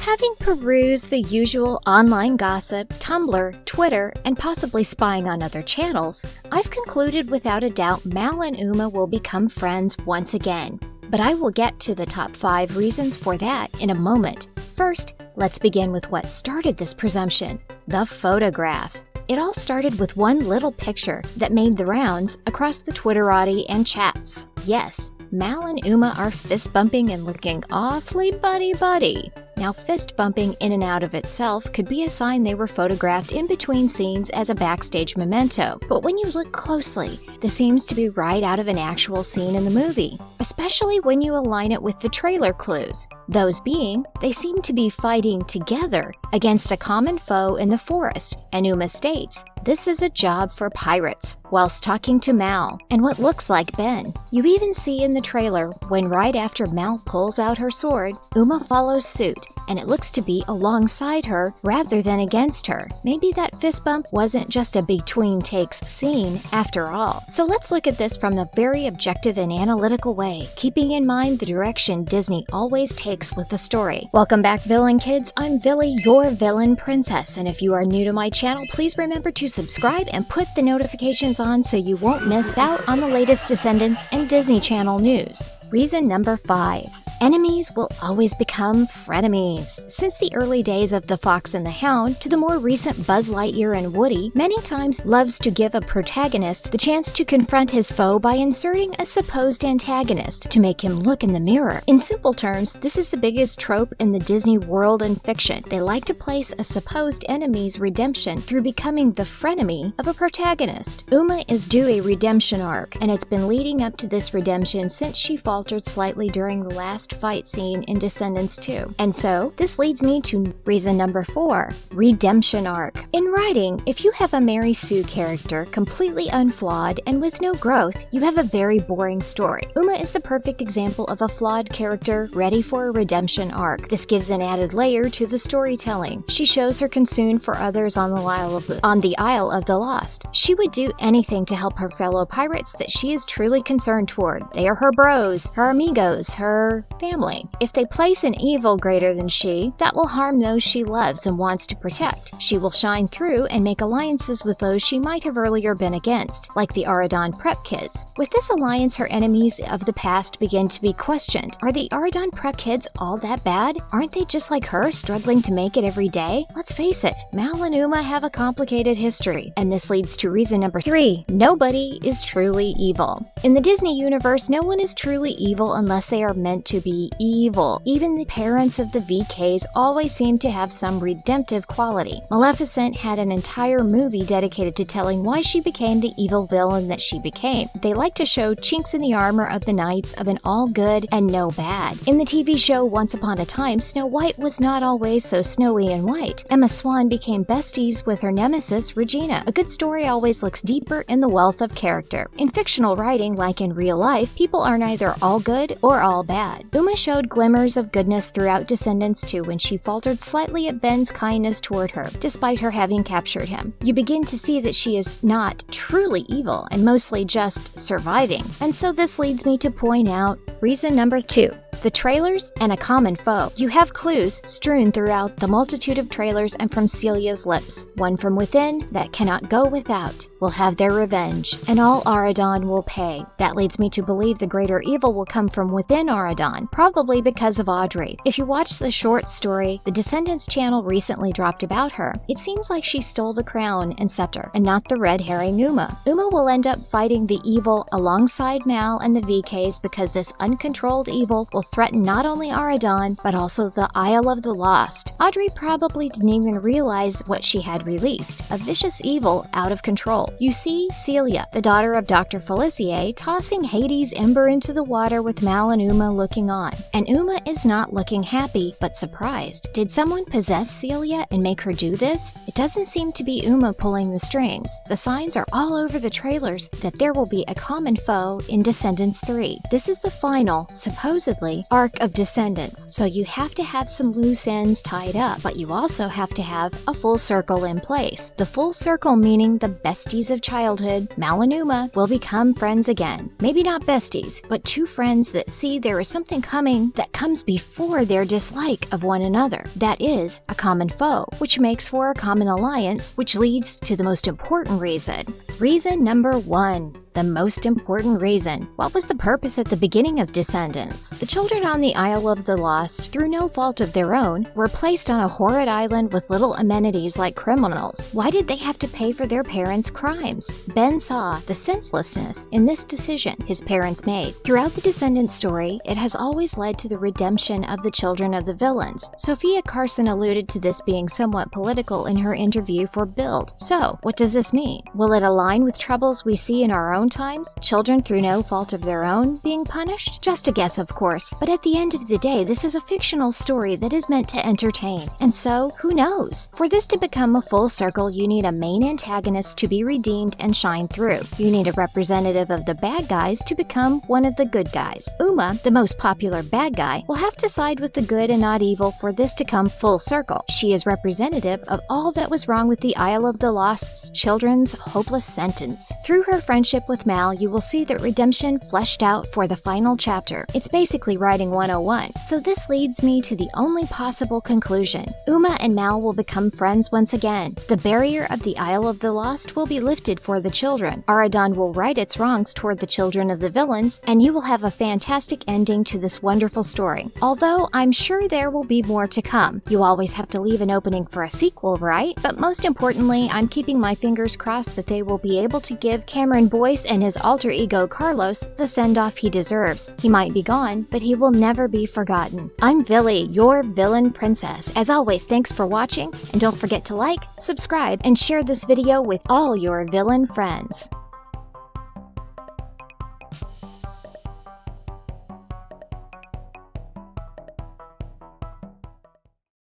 Having perused the usual online gossip, Tumblr, Twitter, and possibly spying on other channels, I've concluded without a doubt Mal and Uma will become friends once again. But I will get to the top 5 reasons for that in a moment. First, let's begin with what started this presumption: the photograph. It all started with one little picture that made the rounds across the Twitterati and chats. Yes, Mal and Uma are fist bumping and looking awfully buddy-buddy. Now, fist bumping in and out of itself could be a sign they were photographed in between scenes as a backstage memento, but when you look closely, this seems to be right out of an actual scene in the movie, especially when you align it with the trailer clues. Those being, they seem to be fighting together against a common foe in the forest, and Uma states, "This is a job for pirates," whilst talking to Mal and what looks like Ben. You even see in the trailer when right after Mal pulls out her sword, Uma follows suit, and it looks to be alongside her rather than against her. Maybe that fist bump wasn't just a between takes scene after all. So let's look at this from a very objective and analytical way, keeping in mind the direction Disney always takes with the story. Welcome back, villain kids. I'm Villy, your villain princess, and if you are new to my channel, please remember to subscribe and put the notifications on so you won't miss out on the latest Descendants and Disney Channel news. Reason number 5. Enemies will always become frenemies. Since the early days of The Fox and the Hound to the more recent Buzz Lightyear and Woody, many times loves to give a protagonist the chance to confront his foe by inserting a supposed antagonist to make him look in the mirror. In simple terms, this is the biggest trope in the Disney world and fiction. They like to place a supposed enemy's redemption through becoming the frenemy of a protagonist. Uma is due a redemption arc, and it's been leading up to this redemption since she faltered slightly during the last fight scene in Descendants 2. And so, this leads me to reason number 4, redemption arc. In writing, if you have a Mary Sue character completely unflawed and with no growth, you have a very boring story. Uma is the perfect example of a flawed character ready for a redemption arc. This gives an added layer to the storytelling. She shows her concern for others on the Isle of the Lost. She would do anything to help her fellow pirates that she is truly concerned toward. They are her bros, her amigos, her family. If they place an evil greater than she, that will harm those she loves and wants to protect. She will shine through and make alliances with those she might have earlier been against, like the Aradon prep kids. With this alliance, her enemies of the past begin to be questioned. Are the Aradon prep kids all that bad? Aren't they just like her, struggling to make it every day? Let's face it, Mal and Uma have a complicated history. And this leads to reason number 3. Nobody is truly evil. In the Disney universe, no one is truly evil unless they are meant to be evil. Even the parents of the VKs always seem to have some redemptive quality. Maleficent had an entire movie dedicated to telling why she became the evil villain that she became. They like to show chinks in the armor of the knights of an all good and no bad. In the TV show Once Upon a Time, Snow White was not always so snowy and white. Emma Swan became besties with her nemesis, Regina. A good story always looks deeper in the wealth of character. In fictional writing, like in real life, people are neither all good or all bad. Uma showed glimmers of goodness throughout Descendants 2 when she faltered slightly at Ben's kindness toward her, despite her having captured him. You begin to see that she is not truly evil and mostly just surviving. And so this leads me to point out reason number 2. The trailers and a common foe. You have clues strewn throughout the multitude of trailers and from Celia's lips. One from within that cannot go without will have their revenge, and all Aradon will pay. That leads me to believe the greater evil will come from within Aradon, probably because of Audrey. If you watch the short story the Descendants channel recently dropped about her, it seems like she stole the crown and scepter, and not the red herring Uma. Uma will end up fighting the evil alongside Mal and the VKs because this uncontrolled evil will threaten not only Aradon, but also the Isle of the Lost. Audrey probably didn't even realize what she had released, a vicious evil out of control. You see Celia, the daughter of Dr. Felicier, tossing Hades' ember into the water with Mal and Uma looking on. And Uma is not looking happy, but surprised. Did someone possess Celia and make her do this? It doesn't seem to be Uma pulling the strings. The signs are all over the trailers that there will be a common foe in Descendants 3. This is the final, supposedly, story arc of Descendants, so you have to have some loose ends tied up, but you also have to have a full circle in place. The full circle meaning the besties of childhood, Mal and Uma, will become friends again. Maybe not besties, but two friends that see there is something coming that comes before their dislike of one another. That is, a common foe, which makes for a common alliance, which leads to the most important reason. Reason number 1. The most important reason. What was the purpose at the beginning of Descendants? The children on the Isle of the Lost, through no fault of their own, were placed on a horrid island with little amenities like criminals. Why did they have to pay for their parents' crimes? Ben saw the senselessness in this decision his parents made. Throughout the Descendants story, it has always led to the redemption of the children of the villains. Sophia Carson alluded to this being somewhat political in her interview for Build. So, what does this mean? Will it align with troubles we see in our own times? Children through no fault of their own being punished? Just a guess, of course, but at the end of the day, this is a fictional story that is meant to entertain, and so, who knows? For this to become a full circle, you need a main antagonist to be redeemed and shine through. You need a representative of the bad guys to become one of the good guys. Uma, the most popular bad guy, will have to side with the good and not evil for this to come full circle. She is representative of all that was wrong with the Isle of the Lost's children's hopeless sentence. Through her friendship with Mal, you will see that redemption fleshed out for the final chapter. It's basically writing 101. So this leads me to the only possible conclusion. Uma and Mal will become friends once again. The barrier of the Isle of the Lost will be lifted for the children. Aradon will right its wrongs toward the children of the villains, and you will have a fantastic ending to this wonderful story. Although I'm sure there will be more to come. You always have to leave an opening for a sequel, right? But most importantly, I'm keeping my fingers crossed that they will be able to give Cameron Boyce and his alter ego Carlos the send-off he deserves. He might be gone, but he will never be forgotten. I'm Villy, your villain princess. As always, thanks for watching, and don't forget to like, subscribe, and share this video with all your villain friends.